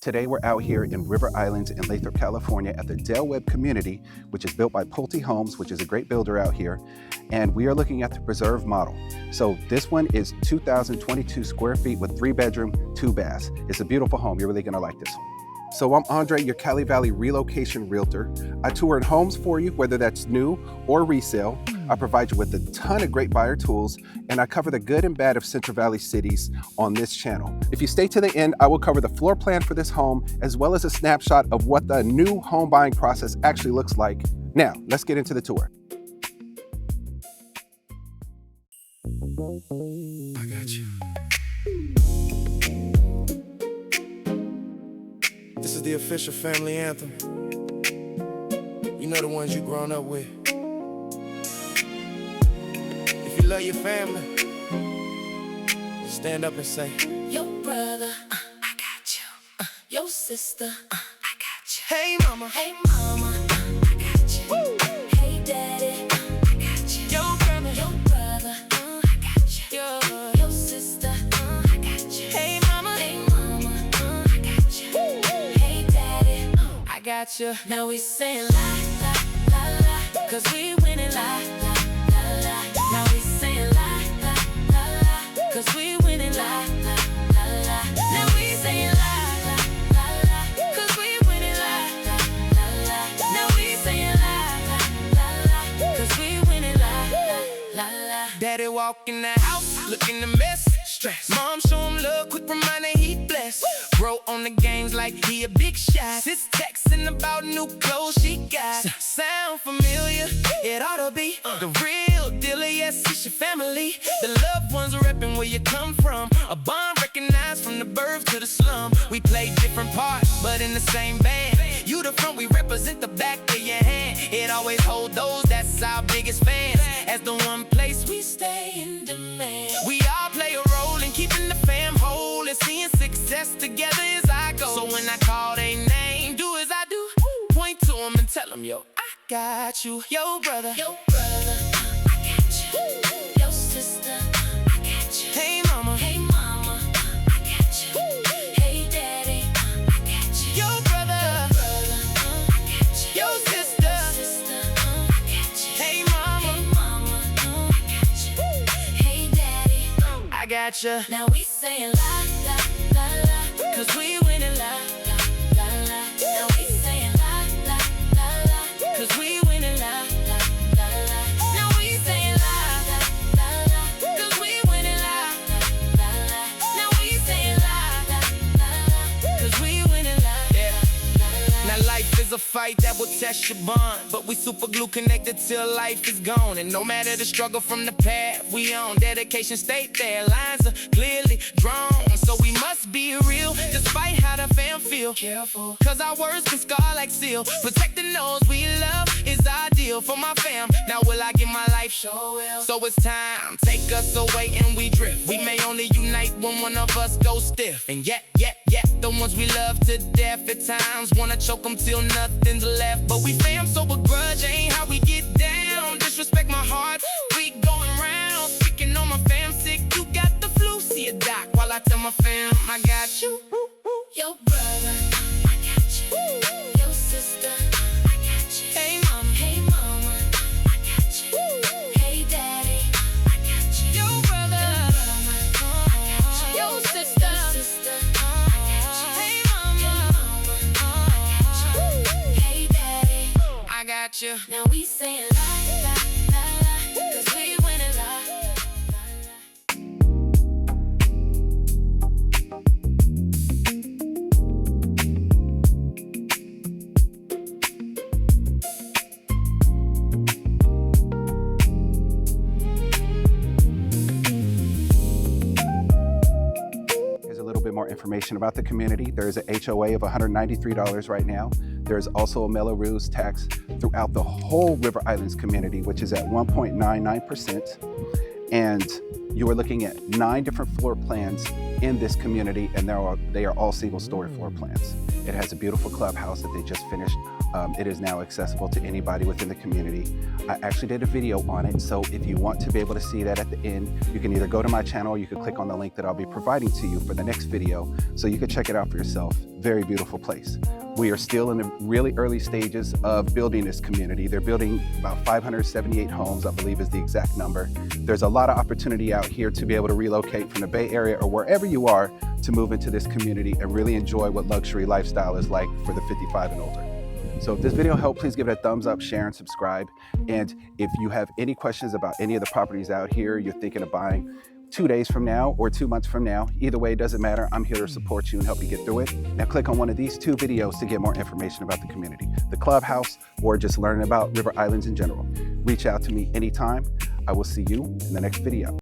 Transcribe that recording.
Today we're out here in River Islands in Lathrop, California at the Del Webb community, which is built by Pulte Homes, which is a great builder out here. And we are looking at the preserve model. So this one is 2,022 square feet with 3-bedroom, 2 baths. It's a beautiful home. You're really gonna like this one. So I'm Andre, your Cali Valley relocation realtor. I tour homes for you, whether that's new or resale. I provide you with a ton of great buyer tools, and I cover the good and bad of Central Valley cities on this channel. If you stay to the end, I will cover the floor plan for this home, as well as a snapshot of what the new home buying process actually looks like. Now, let's get into the tour. I got you. This is the official family anthem. You know the ones you grown up with. If you love your family, stand up and say, Your brother, I got you. Your sister, I got you. hey mama, Hey mama, I got you. Woo. Hey daddy, I got you. your brother, I got you. Your sister, I got you. hey mama, Hey mama, I got you. Woo. Hey daddy, I got you. now we saying la la la la, 'cause we winning la la la la. Now we saying la la la la, 'cause we winning la la la la. Now we saying la la la la, 'cause we winning la la la la. Now we saying la la la la, 'cause we winning la la la la. Daddy walk in the house, looking a mess, stress. Mom show him love, quick reminder he blessed. Bro on the games like he a big shot. Sis texting about new clothes she got. Sound familiar? It ought to be the real deal. Yes, it's your family. The loved ones repping where you come from. A bond recognized from the birth to the slum. We play different parts, but in the same band. You the front, we represent the back of your hand. It always hold those, that's our biggest fans. As the one place we stay in demand. We all play a role in keeping the fam whole, and seeing success together is our goal. So when I call they name, do as I do. Point to them and tell them, yo, I got you. Yo, brother. Your brother, I got you. Your sister, I got you. Hey, mama. Hey mama, I got you. Hey daddy, I got you. Yo, brother. I got you. Yo, sister. Sister, I got you. Hey, mama. Hey mama, I got you. Hey daddy, I got you. now we saying la la la la, 'cause we winning la la la la. Now we saying la la la la, 'cause we winning la la la la. Now we saying la la la la, 'cause we winning la la la la. Now we saying la la la la, 'cause we winning la la la la. Now life is a fight that will test your bond, but we super glue connected till life is gone. And no matter the struggle from the path we on, dedication stayed there, lines are clearly drawn. So we must be real, despite how the fam feel. Careful, 'Cause our words can scar like steel. Protecting those we love is ideal for my fam. Now will I give my life? sure will. So it's time, take us away and we drift. We may only unite when one of us goes stiff. And yet, the ones we love to death at times wanna choke them till nothing's left. But we fam, so a grudge ain't how we get down. Disrespect my heart, we going round. Speaking on my fam sick, you got the flu. See a doc while I tell my fam, I got you. Your brother, I got you. Your sister, I got you. Hey mama, Hey mama, I got you. Hey daddy, I got you. yo brother, I got you. yo sister, I got you. hey Hey mama, mama, I got you. Hey daddy, I got you. now we saying la la la la, 'cause we winning la la la. Here's a little bit more information about the community. There is an HOA of $193 right now. There is also a Melrose tax throughout the whole River Islands community, which is at 1.99%. And you are looking at 9 different floor plans in this community, and they are all single-story floor plans. It has a beautiful clubhouse that they just finished It is now accessible to anybody within the community. I actually did a video on it, so if you want to be able to see that at the end, you can either go to my channel or you can click on the link that I'll be providing to you for the next video so you can check it out for yourself. Very beautiful place. We are still in the really early stages of building this community. They're building about 578 homes, I believe is the exact number. There's a lot of opportunity out here to be able to relocate from the Bay Area or wherever you are to move into this community and really enjoy what luxury lifestyle is like for the 55 and older. So if this video helped, please give it a thumbs up, share, and subscribe. And if you have any questions about any of the properties out here you're thinking of buying 2 days from now or 2 months from now, either way, it doesn't matter. I'm here to support you and help you get through it. Now click on one of these 2 videos to get more information about the community, the clubhouse, or just learning about River Islands in general. Reach out to me anytime. I will see you in the next video.